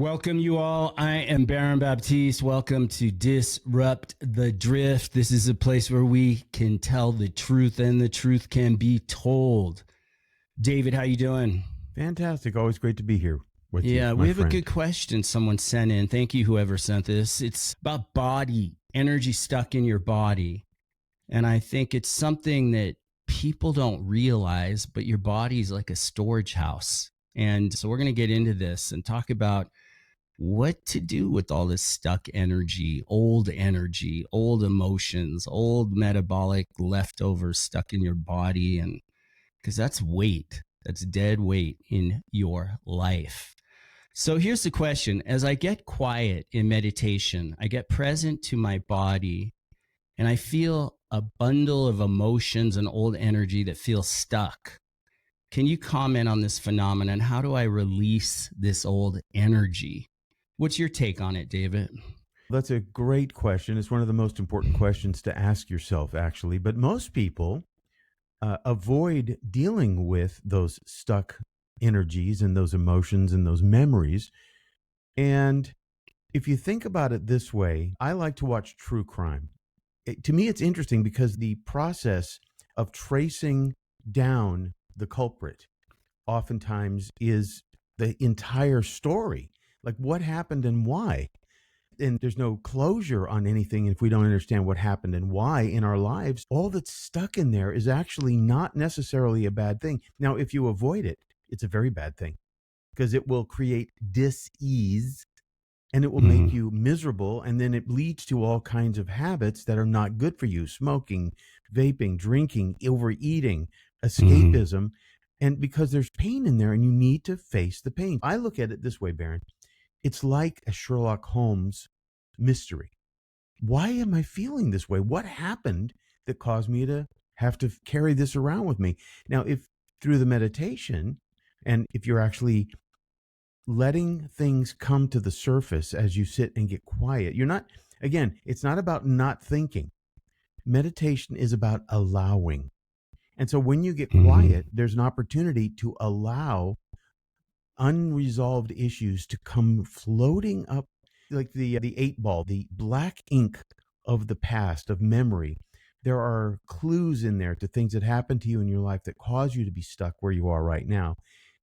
Welcome you all. I am Baron Baptiste. Welcome to Disrupt the Drift. This is a place where we can tell the truth and the truth can be told. David, how you doing? Fantastic. Always great to be here with you. Yeah, we have a good question someone sent in. Thank you, whoever sent this. It's about body, energy stuck in your body. And I think it's something that people don't realize, but your body is like a storage house. And so we're going to get into this and talk about what to do with all this stuck energy, old emotions, old metabolic leftovers stuck in your body. And because that's weight, that's dead weight in your life. So here's the question. As I get quiet in meditation, I get present to my body and I feel a bundle of emotions and old energy that feels stuck. Can you comment on this phenomenon? How do I release this old energy? What's your take on it, David? That's a great question. It's one of the most important questions to ask yourself, actually. But most people avoid dealing with those stuck energies and those emotions and those memories. And if you think about it this way, I like to watch true crime. To me, it's interesting because the process of tracing down the culprit oftentimes is the entire story. Like what happened and why. And there's no closure on anything if we don't understand what happened and why in our lives. All that's stuck in there is actually not necessarily a bad thing. Now, if you avoid it, it's a very bad thing because it will create dis-ease and it will make you miserable. And then it leads to all kinds of habits that are not good for you. Smoking, vaping, drinking, overeating, escapism. And because there's pain in there and you need to face the pain. I look at it this way, Baron. It's like a Sherlock Holmes mystery. Why am I feeling this way? What happened that caused me to have to carry this around with me? Now, if through the meditation, and if you're actually letting things come to the surface as you sit and get quiet, you're not, again, it's not about not thinking. Meditation is about allowing. And so when you get quiet, there's an opportunity to allow unresolved issues to come floating up like the 8-ball, the black ink of the past, of memory. There are clues in there to things that happened to you in your life that cause you to be stuck where you are right now.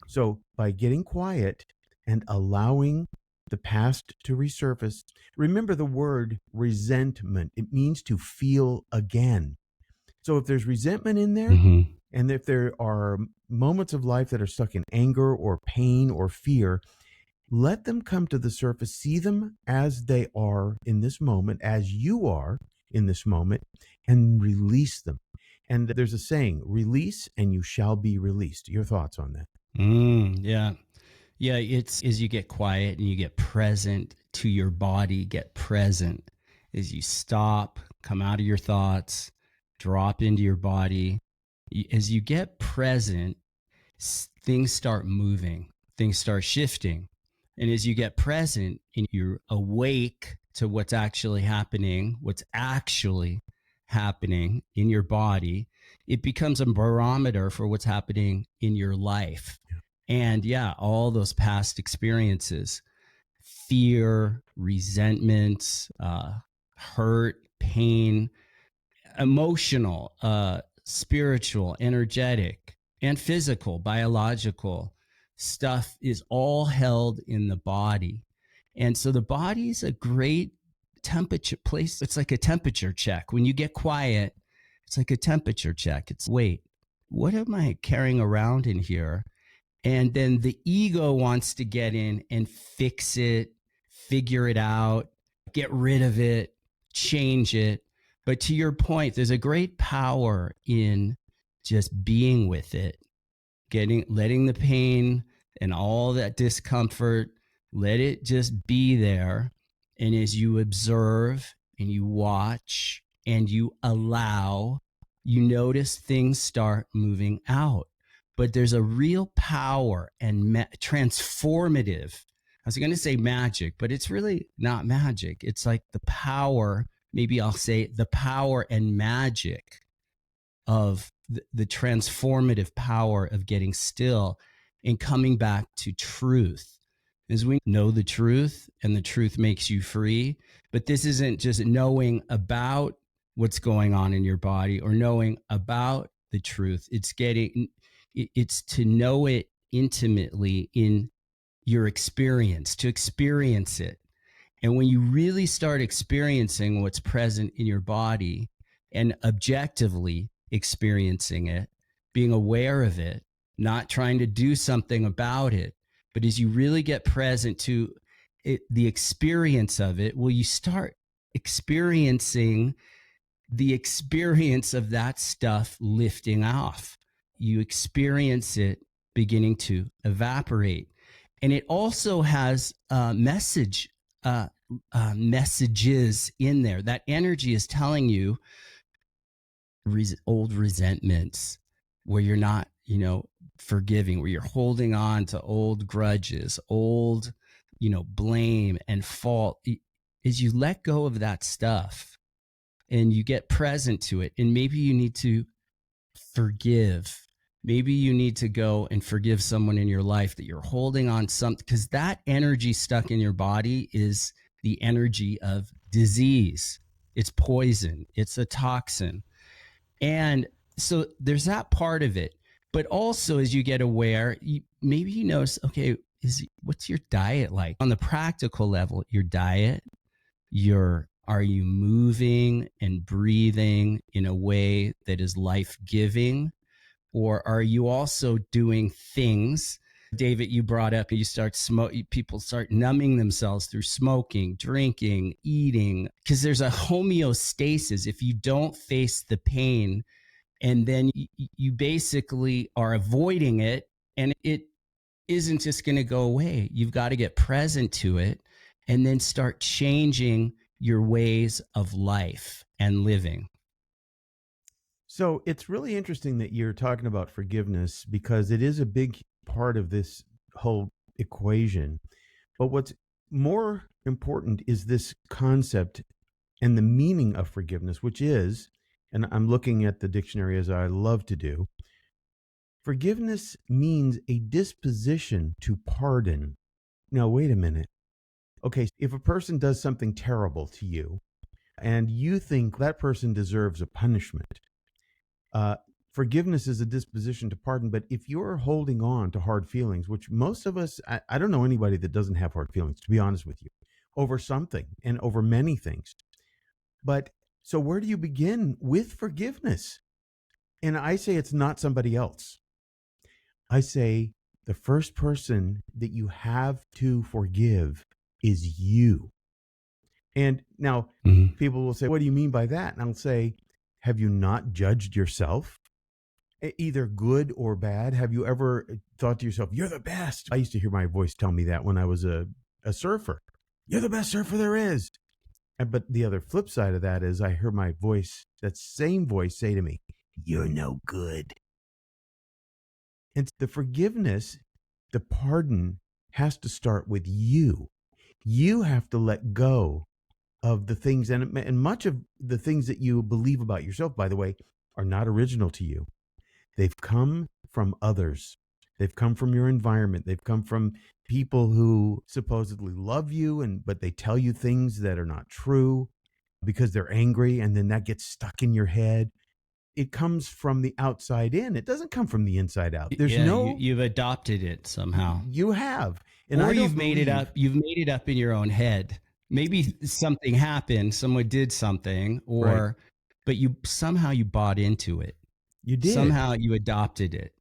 So by getting quiet and allowing the past to resurface, remember the word resentment. It means to feel again. So if there's resentment in there, and if there are moments of life that are stuck in anger or pain or fear, let them come to the surface, see them as they are in this moment, as you are in this moment, and release them. And there's a saying, release and you shall be released. Your thoughts on that? Yeah. Yeah, it's as you get quiet and you get present to your body, get present as you stop, come out of your thoughts, drop into your body. As you get present, things start moving, things start shifting. And as you get present and you're awake to what's actually happening in your body, it becomes a barometer for what's happening in your life. And yeah, all those past experiences, fear, resentment, hurt, pain, emotional, spiritual, energetic, and physical, biological stuff is all held in the body. And so the body's a great temperature place. It's like a temperature check. When you get quiet, it's like a temperature check. It's, wait, what am I carrying around in here? And then the ego wants to get in and fix it, figure it out, get rid of it, change it. But to your point, there's a great power in just being with it, letting the pain and all that discomfort, let it just be there. And as you observe and you watch and you allow, you notice things start moving out. But there's a real power and transformative. I was going to say magic, but it's really not magic. It's like the power, maybe I'll say the power and magic of the transformative power of getting still and coming back to truth. is we know the truth and the truth makes you free. But this isn't just knowing about what's going on in your body or knowing about the truth. It's to know it intimately in your experience, to experience it. And when you really start experiencing what's present in your body and objectively experiencing it, being aware of it, not trying to do something about it, but as you really get present to it, the experience of it, will you start experiencing the experience of that stuff lifting off. You experience it beginning to evaporate. And it also has messages in there. That energy is telling you old resentments where you're not, forgiving, where you're holding on to old grudges, old, blame and fault. As you let go of that stuff and you get present to it, and maybe you need to forgive. Maybe you need to go and forgive someone in your life that you're holding on something, because that energy stuck in your body is the energy of disease. It's poison. It's a toxin. And so there's that part of it. But also, as you get aware, maybe you notice, okay, what's your diet like? On the practical level, your diet, are you moving and breathing in a way that is life-giving? Or are you also doing things, David, you brought up, people start numbing themselves through smoking, drinking, eating, because there's a homeostasis. If you don't face the pain, and then you basically are avoiding it, and it isn't just going to go away. You've got to get present to it and then start changing your ways of life and living. So it's really interesting that you're talking about forgiveness, because it is a big part of this whole equation. But what's more important is this concept and the meaning of forgiveness, which is, and I'm looking at the dictionary as I love to do, forgiveness means a disposition to pardon. Now, wait a minute. Okay, if a person does something terrible to you and you think that person deserves a punishment, forgiveness is a disposition to pardon. But if you're holding on to hard feelings, which most of us, I don't know anybody that doesn't have hard feelings, to be honest with you, over something and over many things. But so where do you begin with forgiveness? And I say it's not somebody else. I say the first person that you have to forgive is you. And now people will say, what do you mean by that? And I'll say, have you not judged yourself, either good or bad? Have you ever thought to yourself, you're the best? I used to hear my voice tell me that when I was a surfer. You're the best surfer there is. But the other flip side of that is I hear my voice, that same voice, say to me, you're no good. And the forgiveness, the pardon, has to start with you. You have to let go of the things, and much of the things that you believe about yourself, by the way, are not original to you. They've come from others. They've come from your environment. They've come from people who supposedly love you, but they tell you things that are not true because they're angry, and then that gets stuck in your head. It comes from the outside in. It doesn't come from the inside out. You've adopted it somehow. You have. Or you've made it up. You've made it up in your own head. Maybe something happened, someone did something, but you bought into it. You did. Somehow you adopted it.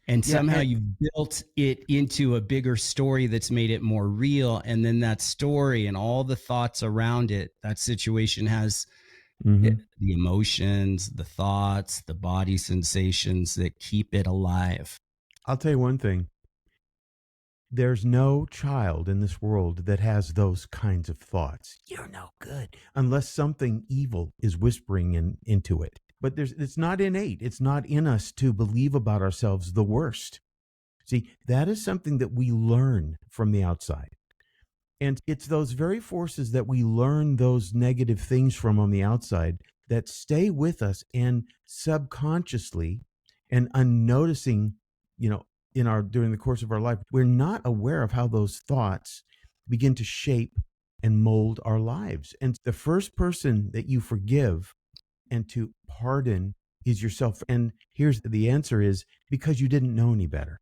And somehow you've built it into a bigger story that's made it more real. And then that story and all the thoughts around it, that situation has the emotions, the thoughts, the body sensations that keep it alive. I'll tell you one thing. There's no child in this world that has those kinds of thoughts. You're no good. Unless something evil is whispering into it. But it's not innate. It's not in us to believe about ourselves the worst. See, that is something that we learn from the outside. And it's those very forces that we learn those negative things from on the outside that stay with us, and subconsciously and unnoticing, during the course of our life, we're not aware of how those thoughts begin to shape and mold our lives. And the first person that you forgive and to pardon is yourself. And here's the answer is because you didn't know any better.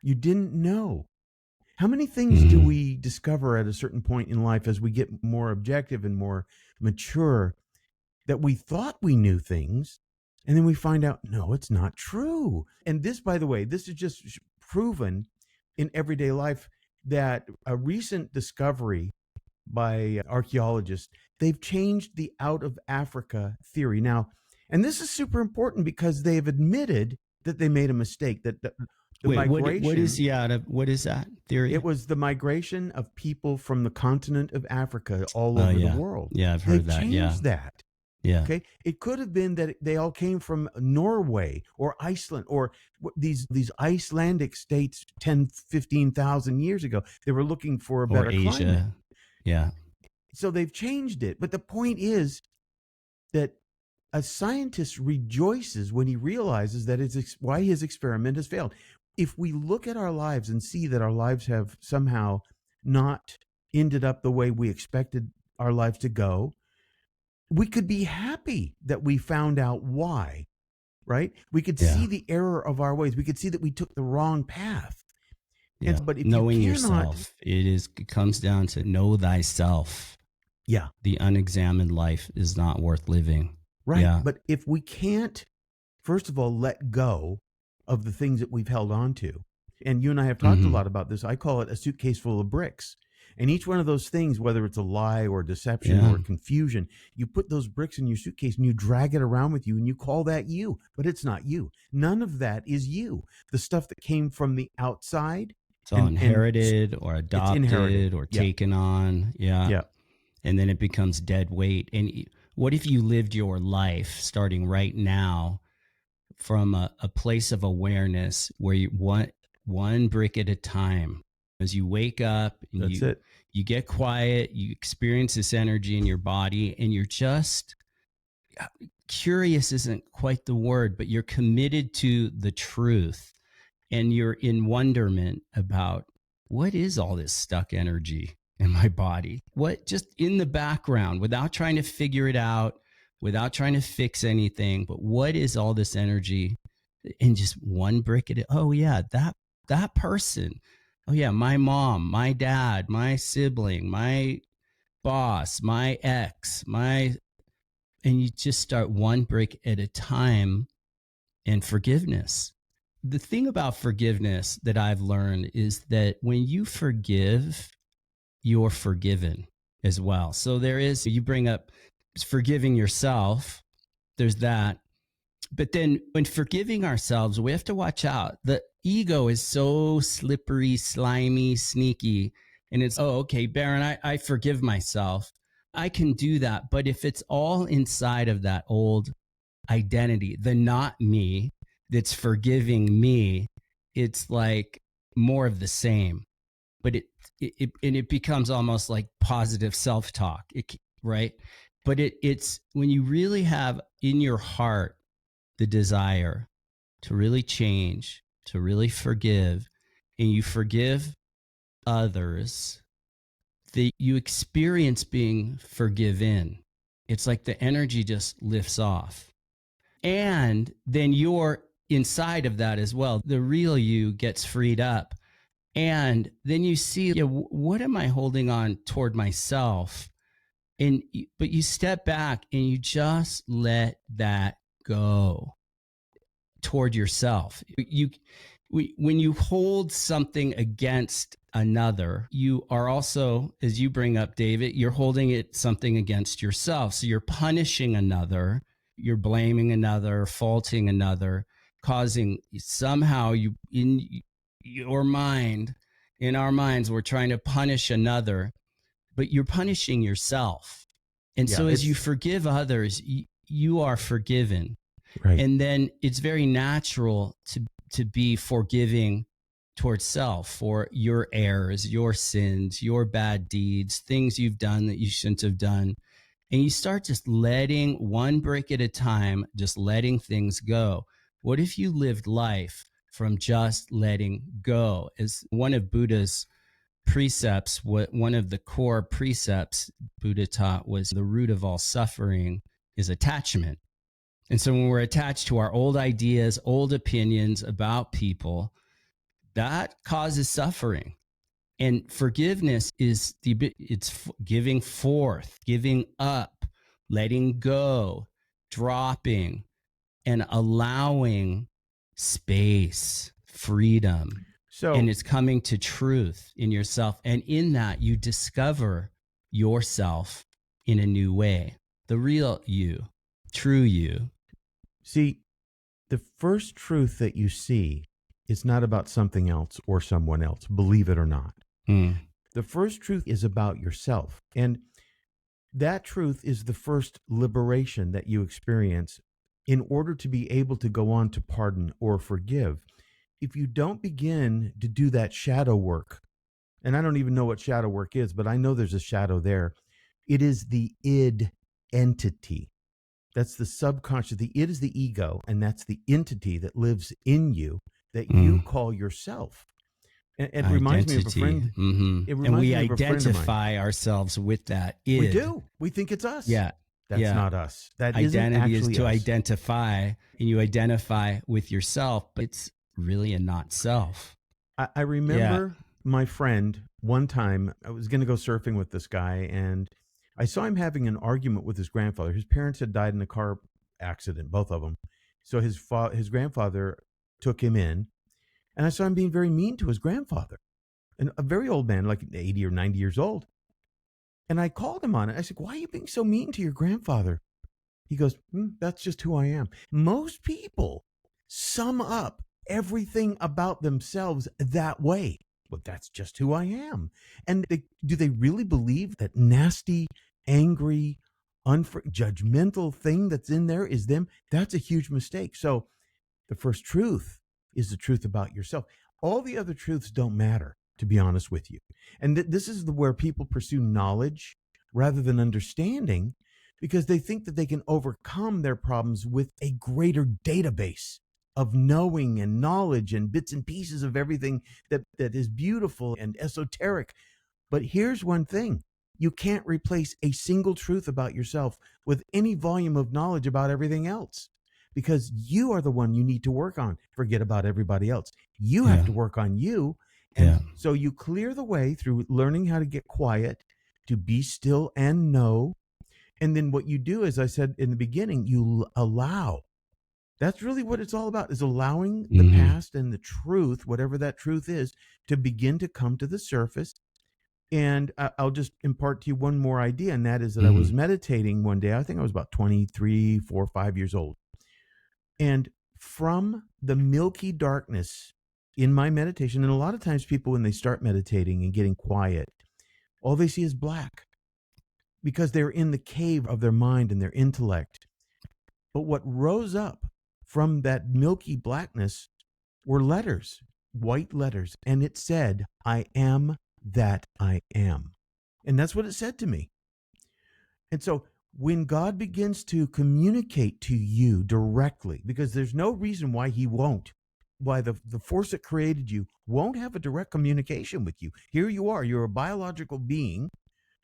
You didn't know. How many things do we discover at a certain point in life as we get more objective and more mature that we thought we knew things, and then we find out, no, it's not true. And this, by the way, this is just proven in everyday life that a recent discovery by archaeologists, they've changed the out of Africa theory. Now, and this is super important because they've admitted that they made a mistake, that the Wait, migration, what is what is that theory? it was the migration of people from the continent of Africa all over the world. Yeah, I've heard that. Changed that. Yeah. Okay. It could have been that they all came from Norway or Iceland or these Icelandic states 10, 15,000 years ago. They were looking for a better Asia. climate. Yeah. So they've changed it. But the point is that a scientist rejoices when he realizes that it's why his experiment has failed. If we look at our lives and see that our lives have somehow not ended up the way we expected our lives to go, we could be happy that we found out why, right? We could see the error of our ways. We could see that we took the wrong path. Yeah. But if knowing you cannot, yourself, it comes down to know thyself. Yeah. The unexamined life is not worth living. Right. Yeah. But if we can't, first of all, let go of the things that we've held on to, and you and I have talked a lot about this, I call it a suitcase full of bricks. And each one of those things, whether it's a lie or deception or confusion, you put those bricks in your suitcase and you drag it around with you and you call that you, but it's not you. None of that is you. The stuff that came from the outside. It's all inherited or adopted or taken on. Yeah. Yeah. And then it becomes dead weight. And what if you lived your life starting right now from a place of awareness where you want one brick at a time? As you wake up and you get quiet, you experience this energy in your body, and you're just curious isn't quite the word, but you're committed to the truth, and you're in wonderment about what is all this stuck energy in my body? What, just in the background, without trying to figure it out, without trying to fix anything, but what is all this energy? And just one brick at it. Oh yeah, that person. Oh yeah, my mom, my dad, my sibling, my boss, my ex, and you just start one brick at a time. And forgiveness. The thing about forgiveness that I've learned is that when you forgive, you're forgiven as well. So you bring up forgiving yourself, there's that. But then when forgiving ourselves, we have to watch out. The ego is so slippery, slimy, sneaky. And it's, oh, okay, Baron, I forgive myself. I can do that. But if it's all inside of that old identity, the not me that's forgiving me, it's like more of the same. But it becomes almost like positive self-talk, right? But it's when you really have in your heart the desire to really change, to really forgive, and you forgive others, that you experience being forgiven. It's like the energy just lifts off. And then you're inside of that as well. The real you gets freed up. And then you see, what am I holding on toward myself? But you step back and you just let that go toward yourself. When you hold something against another, you are also, as you bring up, David, you're holding something against yourself. So you're punishing another, you're blaming another, faulting another, causing somehow you in your mind, in our minds, we're trying to punish another, but you're punishing yourself. And so as you forgive others, you are forgiven. Right. And then it's very natural to be forgiving towards self for your errors, your sins, your bad deeds, things you've done that you shouldn't have done. And you start just letting one brick at a time, just letting things go. What if you lived life from just letting go. Is one of Buddha's precepts, one of the core precepts Buddha taught was the root of all suffering is attachment. And so when we're attached to our old ideas, old opinions about people, that causes suffering. And forgiveness is it's giving forth, giving up, letting go, dropping, and allowing space, freedom. So, And it's coming to truth in yourself. And in that, you discover yourself in a new way, the real you, true you. see, the first truth that you see is not about something else or someone else, believe it or not. The first truth is about yourself. And that truth is the first liberation that you experience in order to be able to go on to pardon or forgive. If you don't begin to do that shadow work, and I don't even know what shadow work is, but I know there's a shadow there. It is the id entity. That's the subconscious. The id is the ego, and that's the entity that lives in you that you call yourself. And it reminds me of a friend. It reminds and we me of a friend of mine. identify ourselves with that id. We do. We think it's us. Yeah. That's yeah. not us. That identity isn't is to us. identify, and you identify with yourself, but it's really a not self. I remember my friend one time, I was going to go surfing with this guy, and I saw him having an argument with his grandfather. His parents had died in a car accident, both of them. So his grandfather took him in, and I saw him being very mean to his grandfather, and a very old man, like 80 or 90 years old. And I called him on it. I said, why are you being so mean to your grandfather? He goes, that's just who I am. Most people sum up everything about themselves that way. Well, that's just who I am. And do they really believe that nasty, angry, judgmental thing that's in there is them? That's a huge mistake. So the first truth is the truth about yourself. All the other truths don't matter, to be honest with you. And this is where people pursue knowledge rather than understanding, because they think that they can overcome their problems with a greater database of knowing and knowledge and bits and pieces of everything that is beautiful and esoteric. But here's one thing. You can't replace a single truth about yourself with any volume of knowledge about everything else, because you are the one you need to work on. Forget about everybody else. You have to work on you. And so you clear the way through learning how to get quiet, to be still and know. And then what you do, as I said in the beginning, you allow. That's really what it's all about, is allowing the past and the truth, whatever that truth is, to begin to come to the surface. And I'll just impart to you one more idea, and that is that I was meditating one day. I think I was about 23, 4, 5 years old. And from the milky darkness in my meditation, and a lot of times people, when they start meditating and getting quiet, all they see is black, because they're in the cave of their mind and their intellect. But what rose up from that milky blackness were letters, white letters, and it said, I am that I am. And that's what it said to me. And so when God begins to communicate to you directly, because there's no reason why he won't, why the force that created you won't have a direct communication with you. Here you are, you're a biological being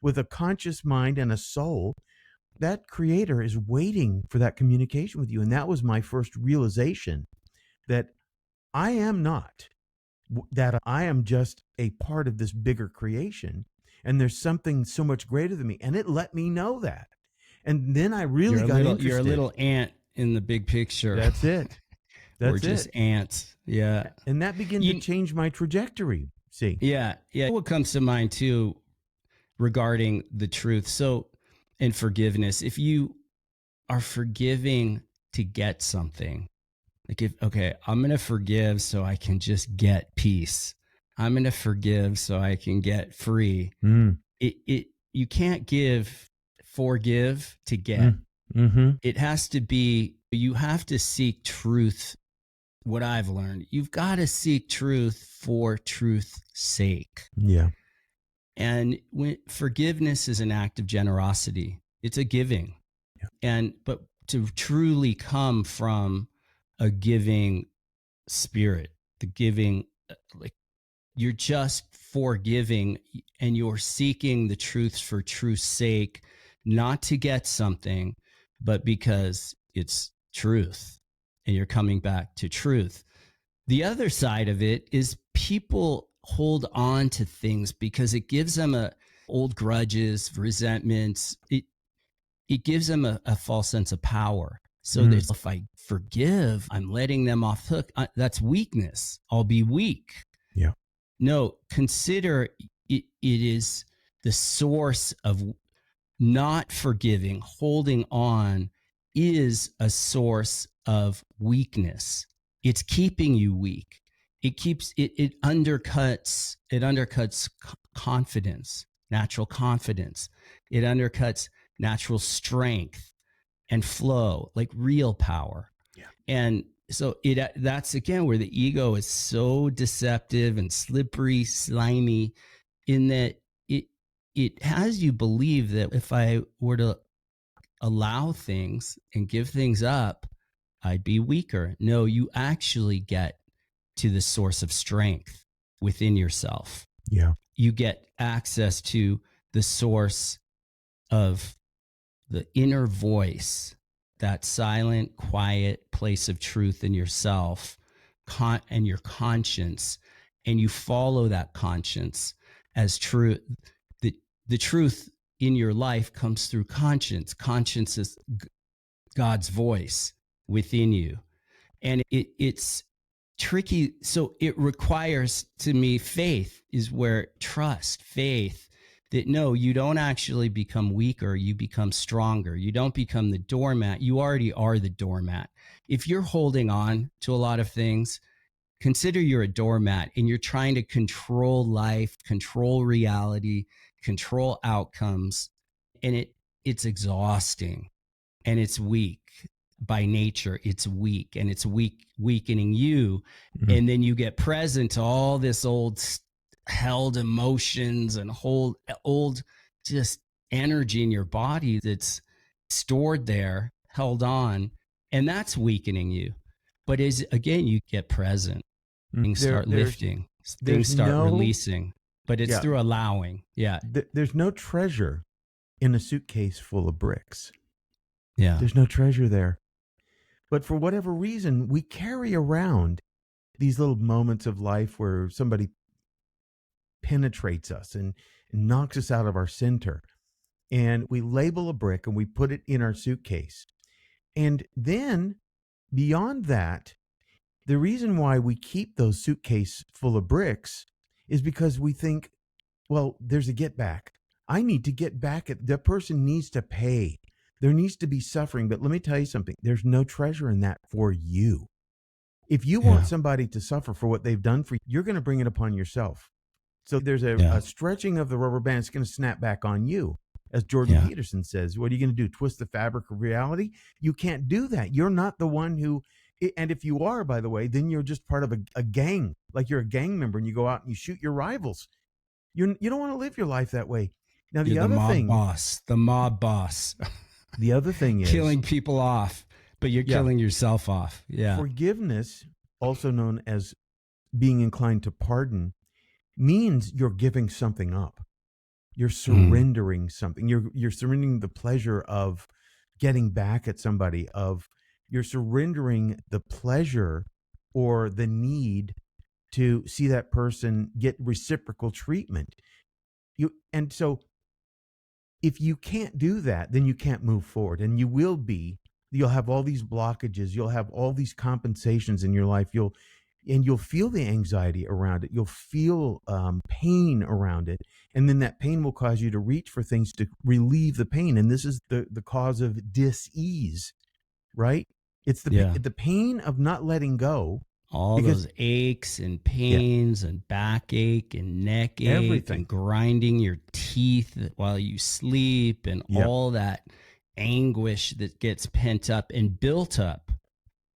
with a conscious mind and a soul. That creator is waiting for that communication with you. And that was my first realization, that I am not, that I am just a part of this bigger creation. And there's something so much greater than me. And it let me know that. And then I really got interested. You're a little ant in the big picture. That's it. We're just ants. Yeah. And that began to change my trajectory. See? Yeah. Yeah. What comes to mind too regarding the truth. So, and forgiveness, if you are forgiving to get something, like I'm going to forgive so I can just get peace. I'm going to forgive so I can get free. You can't forgive to get. It has to be, you have to seek truth. What I've learned, you've got to seek truth for truth's sake. Yeah. And when forgiveness is an act of generosity, it's a giving. Yeah. But to truly come from a giving spirit, the giving, like you're just forgiving and you're seeking the truths for truth's sake, not to get something, but because it's truth and you're coming back to truth. The other side of it is people hold on to things because it gives them old grudges, resentments. It gives them a false sense of power. So there's, if I forgive, I'm letting them off hook. That's weakness. I'll be weak. Yeah. No, consider it is the source of not forgiving, holding on is a source of weakness. It's keeping you weak. It undercuts confidence, natural confidence. It undercuts natural strength and flow, like real power. Yeah. And so that's again where the ego is so deceptive and slippery, slimy, in that it has you believe that if I were to allow things and give things up, I'd be weaker. No, you actually get to the source of strength within yourself. Yeah. You get access to the source of the inner voice, that silent, quiet place of truth in yourself and your conscience, and you follow that conscience as true. The truth in your life comes through conscience. Conscience is God's voice within you. And it's tricky. So it requires, to me, faith is where trust, faith, that no, you don't actually become weaker. You become stronger. You don't become the doormat. You already are the doormat. If you're holding on to a lot of things, consider you're a doormat and you're trying to control life, control reality, control outcomes. And it's exhausting and it's weak. By nature, it's weak and it's weakening you. Mm-hmm. And then you get present to all this old held emotions and old just energy in your body that's stored there, held on, and that's weakening you. But again, you get present, things start lifting, things start releasing, but it's through allowing. Yeah. There's no treasure in a suitcase full of bricks. Yeah. There's no treasure there. But for whatever reason, we carry around these little moments of life where somebody penetrates us and knocks us out of our center. And we label a brick and we put it in our suitcase. And then beyond that, the reason why we keep those suitcase full of bricks is because we think, well, there's a get back. I need to get back at the person needs to pay. There needs to be suffering. But let me tell you something. There's no treasure in that for you. If you want somebody to suffer for what they've done for you, you're going to bring it upon yourself. So there's a stretching of the rubber band. It's going to snap back on you. As Jordan Peterson says, what are you going to do? Twist the fabric of reality? You can't do that. You're not the one who, and if you are, by the way, then you're just part of a gang. Like you're a gang member and you go out and you shoot your rivals. You don't want to live your life that way. Now, the other thing, the mob boss. The other thing is killing people off, but you're killing yourself off. Yeah. Forgiveness, also known as being inclined to pardon, means you're giving something up. You're surrendering something. You're surrendering the pleasure of getting back at somebody, you're surrendering the pleasure or the need to see that person get reciprocal treatment. And so if you can't do that, then you can't move forward, and you'll have all these blockages. You'll have all these compensations in your life. You'll feel the anxiety around it. You'll feel pain around it. And then that pain will cause you to reach for things to relieve the pain. And this is the cause of dis-ease, right? It's the pain of not letting go. All those aches and pains and backache and neck ache, everything, and grinding your teeth while you sleep, and all that anguish that gets pent up and built up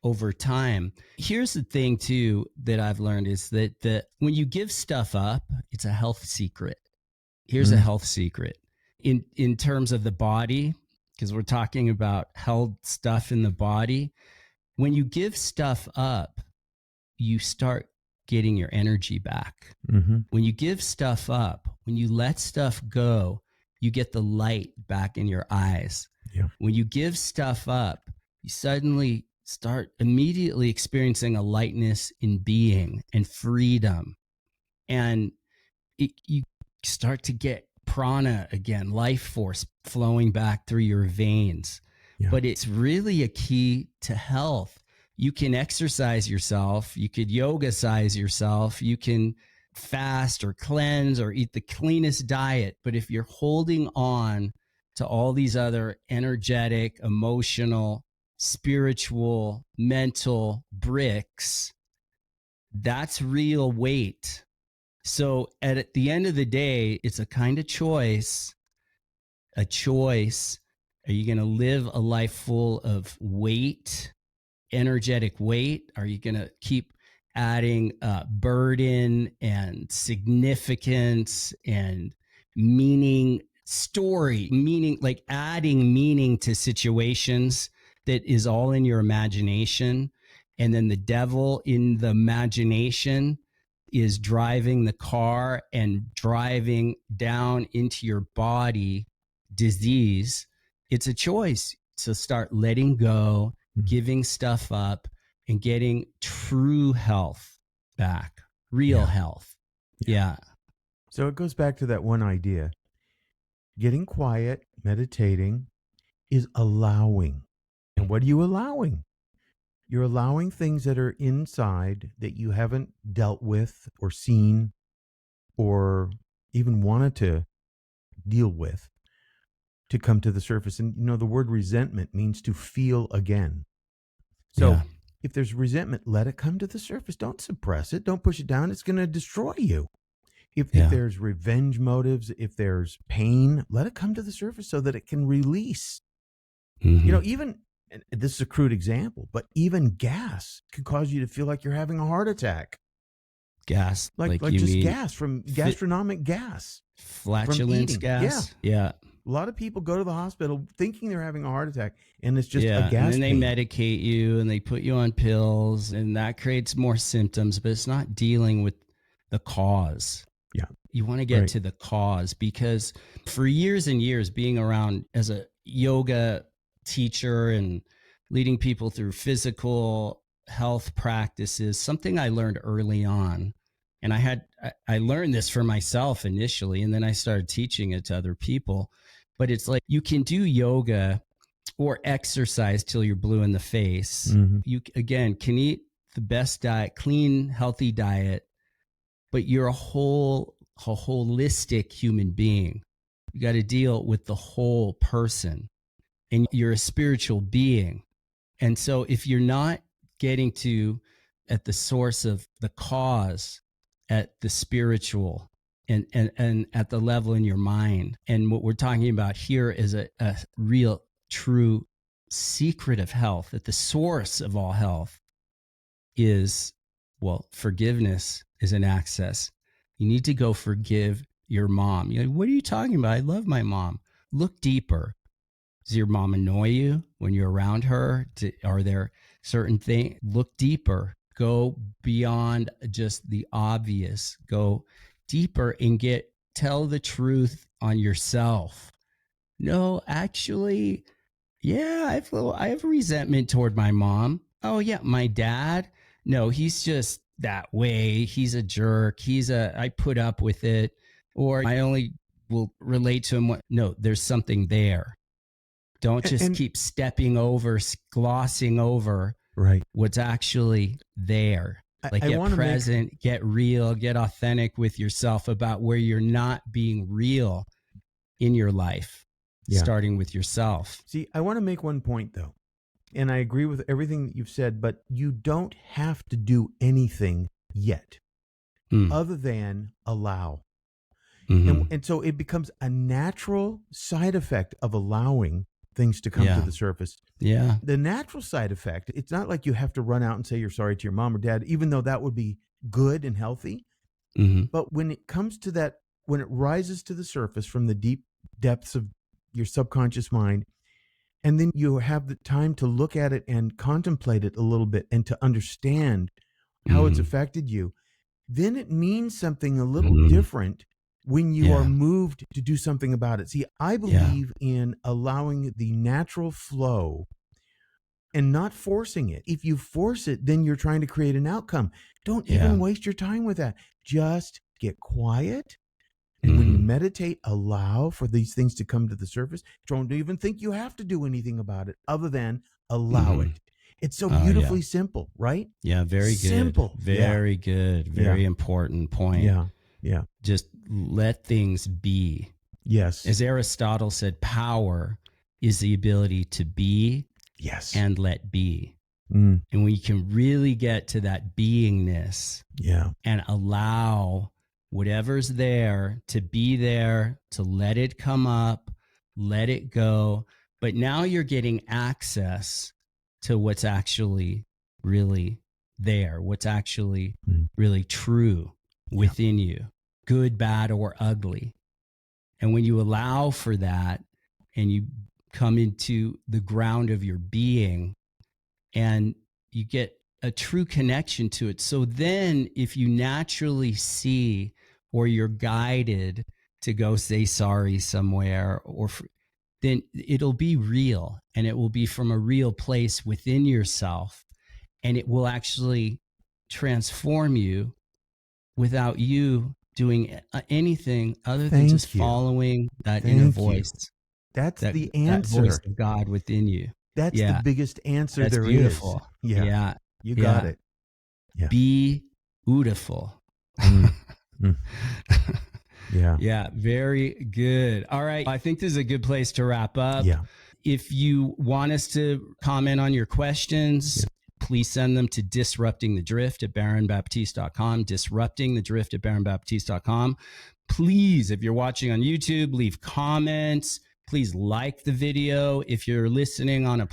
over time. Here's the thing too that I've learned is that when you give stuff up, it's a health secret. Here's a health secret in terms of the body, because we're talking about held stuff in the body. When you give stuff up, you start getting your energy back. Mm-hmm. When you give stuff up, when you let stuff go, you get the light back in your eyes. Yeah. When you give stuff up, you suddenly start immediately experiencing a lightness in being and freedom. And you start to get prana again, life force flowing back through your veins. Yeah. But it's really a key to health. You can exercise yourself, you could yoga size yourself, you can fast or cleanse or eat the cleanest diet. But if you're holding on to all these other energetic, emotional, spiritual, mental bricks, that's real weight. So at the end of the day, it's a kind of choice, a choice. Are you going to live a life full of weight, energetic weight? Are you going to keep adding burden and significance and meaning, story, meaning, like adding meaning to situations that is all in your imagination? And then the devil in the imagination is driving the car and driving down into your body disease. It's a choice to start letting go, giving stuff up, and getting true health back, real health. Yeah. So it goes back to that one idea. Getting quiet, meditating is allowing. And what are you allowing? You're allowing things that are inside that you haven't dealt with or seen or even wanted to deal with to come to the surface. And, the word resentment means to feel again. So if there's resentment, let it come to the surface. Don't suppress it. Don't push it down. It's going to destroy you. If there's revenge motives, if there's pain, let it come to the surface so that it can release. Mm-hmm. Even, and this is a crude example, but even gas can cause you to feel like you're having a heart attack. Gas, like you just mean gas from gastronomic gas. Flatulence gas? Yeah. A lot of people go to the hospital thinking they're having a heart attack, and it's just a gas and then they pain. medicate you and they put you on pills, and that creates more symptoms, but it's not dealing with the cause. Yeah. You want to get to the cause, because for years and years, being around as a yoga teacher and leading people through physical health practices, something I learned early on. And I learned this for myself initially, and then I started teaching it to other people. But it's like, you can do yoga or exercise till you're blue in the face. Mm-hmm. You, again, can eat the best diet, clean, healthy diet, but you're a holistic human being. You got to deal with the whole person, and you're a spiritual being. And so if you're not getting to at the source of the cause, at the spiritual and at the level in your mind, and what we're talking about here is a real, true secret of health, at the source of all health is, well, forgiveness is an access. You need to go forgive your mom. You're like, what are you talking about? I love my mom. Look deeper. Does your mom annoy you when you're around her? Are there certain things? Look deeper. Go beyond just the obvious. Go deeper and tell the truth on yourself. No, actually, yeah, I have resentment toward my mom. Oh yeah, my dad. No, he's just that way. He's a jerk. I put up with it, or I only will relate to him. No, there's something there. Don't just keep stepping over, glossing over what's actually there. Like, get present, get real, get authentic with yourself about where you're not being real in your life, starting with yourself. See, I want to make one point, though, and I agree with everything that you've said, but you don't have to do anything yet other than allow. Mm-hmm. And so it becomes a natural side effect of allowing things to come to the surface. Yeah. The natural side effect, it's not like you have to run out and say you're sorry to your mom or dad, even though that would be good and healthy. Mm-hmm. But when it comes to that, when it rises to the surface from the deep depths of your subconscious mind, and then you have the time to look at it and contemplate it a little bit and to understand how it's affected you, then it means something a little different when you are moved to do something about it. See, I believe in allowing the natural flow and not forcing it. If you force it, then you're trying to create an outcome. Don't even waste your time with that. Just get quiet. And when you meditate, allow for these things to come to the surface. Don't even think you have to do anything about it other than allow it. It's so beautifully simple, right? Yeah, very good. Simple. Very good. Very important point. Yeah. Yeah. Just let things be. Yes. As Aristotle said, power is the ability to be and let be. And when you can really get to that beingness and allow whatever's there to be there, to let it come up, let it go. But now you're getting access to what's actually really there, what's actually really true within you, good, bad, or ugly. And when you allow for that and you come into the ground of your being and you get a true connection to it. So then if you naturally see or you're guided to go say sorry somewhere, then it'll be real, and it will be from a real place within yourself, and it will actually transform you without you doing anything other than just following that inner voice. That's the answer. That voice of God within you. That's the biggest answer That's there beautiful. is. Yeah. You got it. Yeah. Be beautiful. Yeah. Yeah. Very good. All right. I think this is a good place to wrap up. Yeah. If you want us to comment on your questions, please send them to disruptingthedrift@baronbaptiste.com, disruptingthedrift@baronbaptiste.com. Please, if you're watching on YouTube, leave comments. Please like the video. If you're listening on a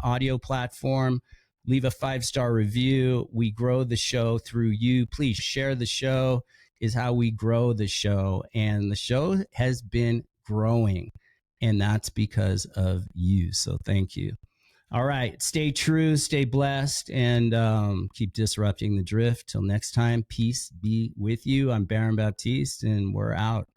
audio platform, leave a 5-star review. We grow the show through you. Please share the show is how we grow the show. And the show has been growing, and that's because of you. So thank you. All right. Stay true, stay blessed, and keep disrupting the drift. Till next time, peace be with you. I'm Baron Baptiste, and we're out.